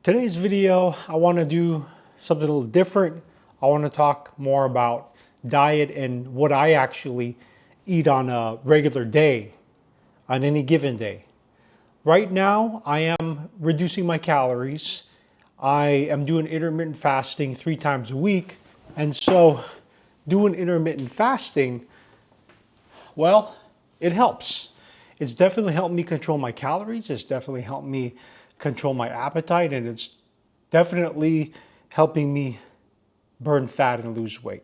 Today's video, I want to do something a little different. I want to talk more about diet and what I actually eat on a regular day, on any given day. Right now, I am reducing my calories. I am doing intermittent fasting 3 times a week. And so doing intermittent fasting, well, it helps. It's definitely helped me control my calories. It's definitely helped me control my appetite, and it's definitely helping me burn fat and lose weight.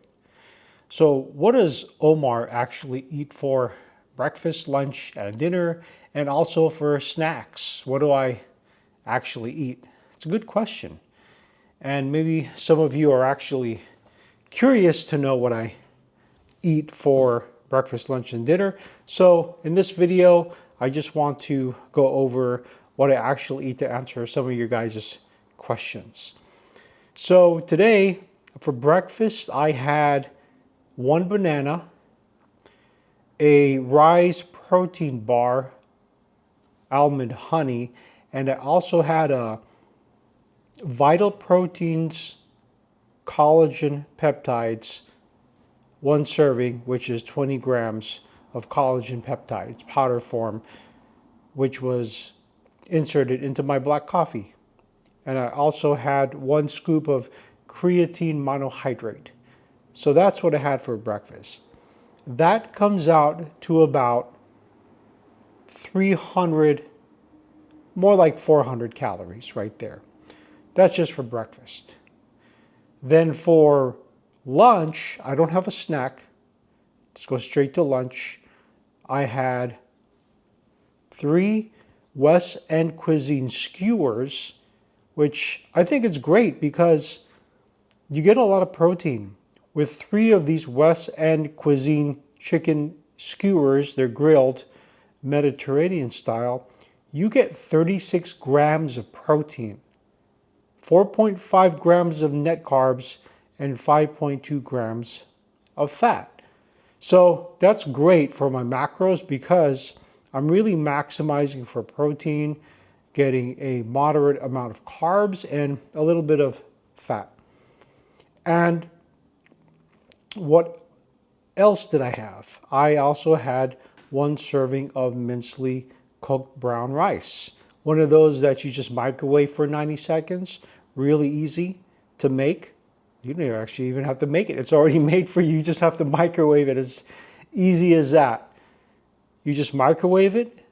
So what does Omar actually eat for breakfast, lunch, and dinner, and also for snacks? What do I actually eat? It's a good question. And maybe some of you are actually curious to know what I eat for breakfast, lunch, and dinner. So in this video, I just want to go over what I actually eat to answer some of your guys' questions. So today, for breakfast, I had 1 banana, a rice protein bar, almond honey, and I also had a Vital Proteins Collagen Peptides, 1 serving, which is 20 grams of collagen peptides, powder form, which was inserted into my black coffee. And I also had 1 scoop of creatine monohydrate. So that's what I had for breakfast. That comes out to about 300, more like 400 calories right there. That's just for breakfast. Then for lunch, I don't have a snack. Let's go straight to lunch. I had 3 WestEnd Cuisine skewers, which I think is great because you get a lot of protein. With 3 of these WestEnd Cuisine chicken skewers, they're grilled Mediterranean style, you get 36 grams of protein, 4.5 grams of net carbs, and 5.2 grams of fat. So that's great for my macros because I'm really maximizing for protein, getting a moderate amount of carbs and a little bit of fat. And what else did I have? I also had 1 serving of Minsley cooked brown rice. One of those that you just microwave for 90 seconds. Really easy to make. You don't actually even have to make it. It's already made for you. You just have to microwave it. As easy as that. You just microwave it,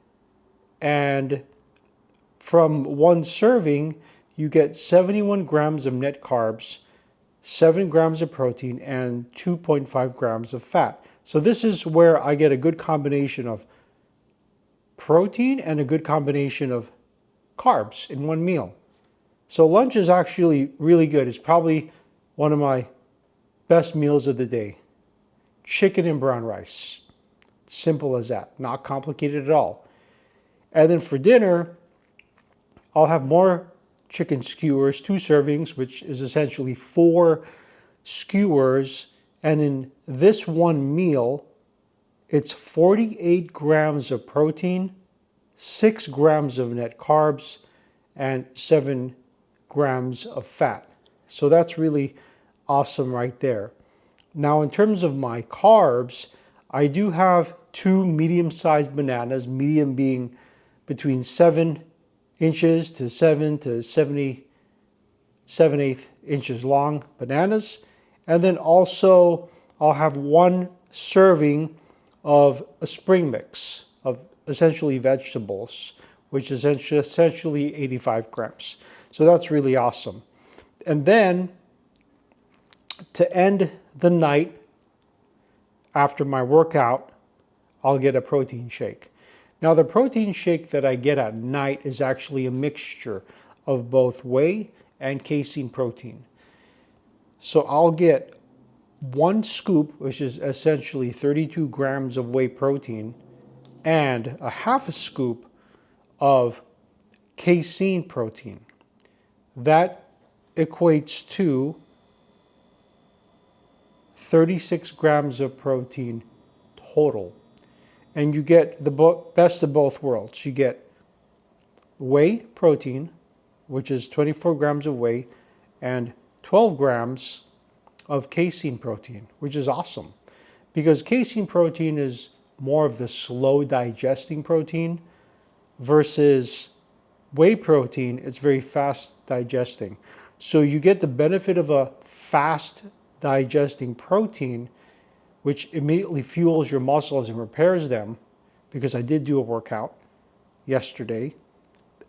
and from 1 serving, you get 71 grams of net carbs, 7 grams of protein, and 2.5 grams of fat. So this is where I get a good combination of protein and a good combination of carbs in 1 meal. So lunch is actually really good. It's probably one of my best meals of the day. Chicken and brown rice. Simple as that. Not complicated at all. And then for dinner, I'll have more chicken skewers, 2 servings, which is essentially 4 skewers. And in this 1 meal, it's 48 grams of protein, 6 grams of net carbs, and 7 grams of fat. So that's really awesome right there. Now, in terms of my carbs, I do have 2 medium-sized bananas, medium being between 7 inches to 7 to 7/8 inches long bananas. And then also I'll have 1 serving of a spring mix of essentially vegetables, which is essentially 85 grams. So that's really awesome. And then to end the night after my workout, I'll get a protein shake. Now the protein shake that I get at night is actually a mixture of both whey and casein protein. So I'll get 1 scoop, which is essentially 32 grams of whey protein, and a half a scoop of casein protein. That equates to 36 grams of protein total. And you get the best of both worlds. You get whey protein, which is 24 grams of whey, and 12 grams of casein protein, which is awesome because casein protein is more of the slow digesting protein versus whey protein. It's very fast digesting. So you get the benefit of a fast digesting protein, which immediately fuels your muscles and repairs them, because I did do a workout yesterday.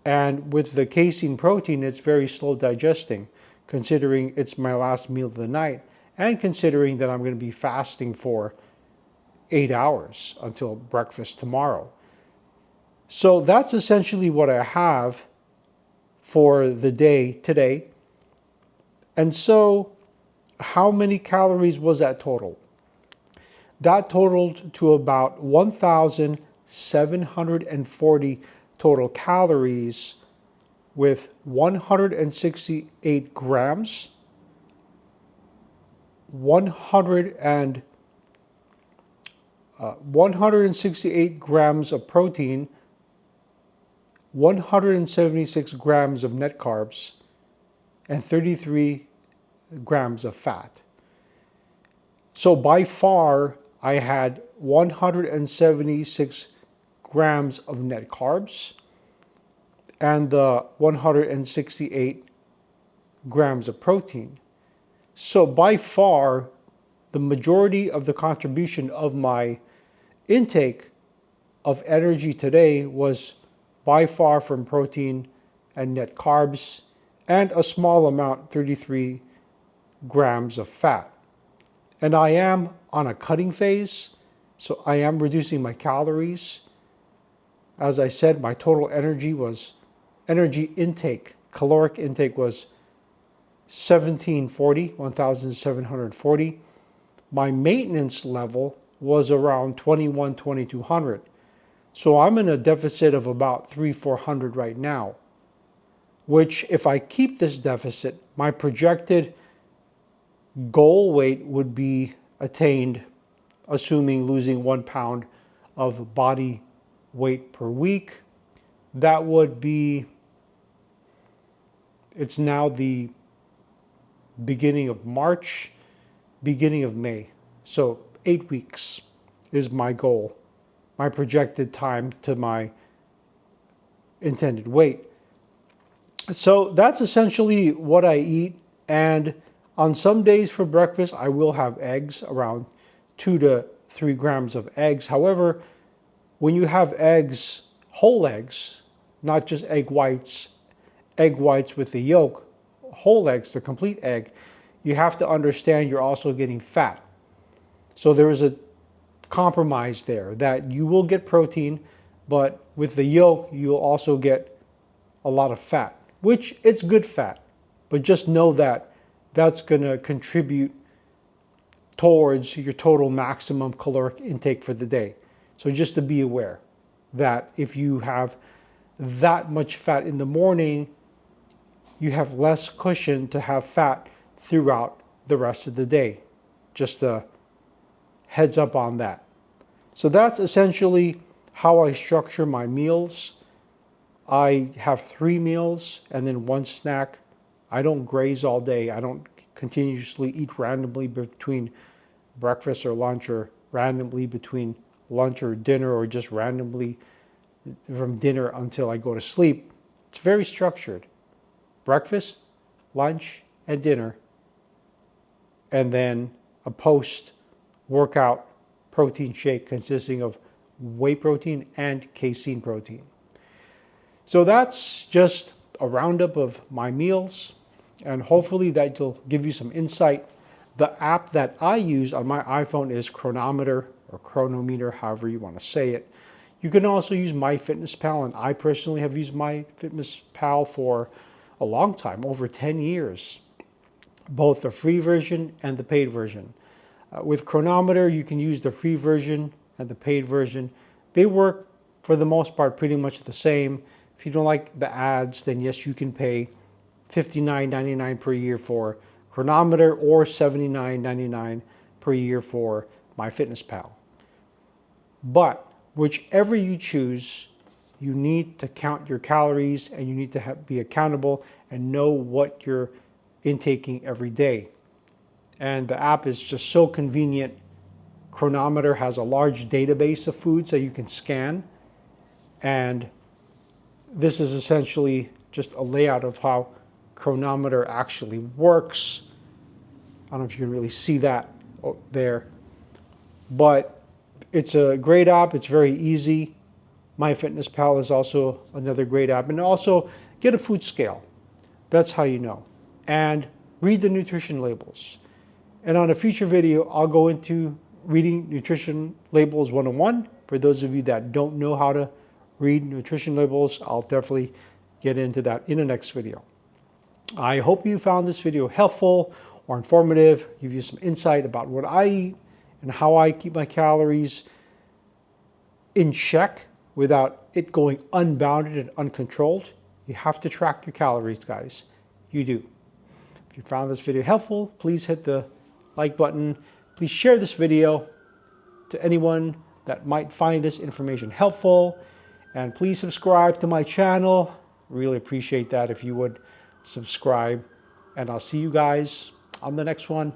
And with the casein protein, it's very slow digesting, considering it's my last meal of the night, and considering that I'm going to be fasting for 8 hours until breakfast tomorrow. So that's essentially what I have for the day today. And so how many calories was that total? That totaled to about 1,740 total calories, with 168 grams, 168 grams of protein, 176 grams of net carbs, and 33 grams of fat. So by far, I had 176 grams of net carbs and 168 grams of protein. So by far, the majority of the contribution of my intake of energy today was by far from protein and net carbs, and a small amount, 33 grams of fat. And I am on a cutting phase, so I am reducing my calories. As I said, my total energy intake, caloric intake was 1,740. My maintenance level was around 2,200. So I'm in a deficit of about 300-400 right now, which if I keep this deficit, my projected goal weight would be attained, assuming losing 1 pound of body weight per week. That would be, it's now the beginning of March, beginning of May. So 8 weeks is my goal, my projected time to my intended weight. So that's essentially what I eat. And on some days for breakfast, I will have eggs, around 2 to 3 grams of eggs. However, when you have eggs, whole eggs, not just egg whites with the yolk, whole eggs, the complete egg, you have to understand you're also getting fat. So there is a compromise there, that you will get protein, but with the yolk, you'll also get a lot of fat, which it's good fat, but just know that that's going to contribute towards your total maximum caloric intake for the day. So just to be aware that if you have that much fat in the morning, you have less cushion to have fat throughout the rest of the day. Just a heads up on that. So that's essentially how I structure my meals. I have 3 meals and then 1 snack. I don't graze all day. I don't continuously eat randomly between breakfast or lunch, or randomly between lunch or dinner, or just randomly from dinner until I go to sleep. It's very structured. Breakfast, lunch, and dinner, and then a post-workout protein shake consisting of whey protein and casein protein. So that's just a roundup of my meals, and hopefully that will give you some insight. The app that I use on my iPhone is Chronometer, or Chronometer, however you want to say it. You can also use MyFitnessPal, and I personally have used MyFitnessPal for a long time, over 10 years, both the free version and the paid version. With Chronometer, you can use the free version and the paid version. They work for the most part pretty much the same. If you don't like the ads, then yes, you can pay $59.99 per year for Chronometer, or $79.99 per year for MyFitnessPal. But whichever you choose, You need to count your calories, and you need to be accountable and know what you're intaking every day. And the app is just so convenient. Chronometer has a large database of foods that you can scan. And this is essentially just a layout of how Chronometer actually works. I don't know if you can really see that there, but it's a great app. It's very easy. MyFitnessPal is also another great app. And also get a food scale. That's how you know. And read the nutrition labels. And on a future video, I'll go into reading nutrition labels 101. For those of you that don't know how to read nutrition labels, I'll definitely get into that in the next video. I hope you found this video helpful or informative, give you some insight about what I eat and how I keep my calories in check without it going unbounded and uncontrolled. You have to track your calories, guys. You do. If you found this video helpful, please hit the like button. Please share this video to anyone that might find this information helpful. And please subscribe to my channel. Really appreciate that if you would subscribe. And I'll see you guys on the next one.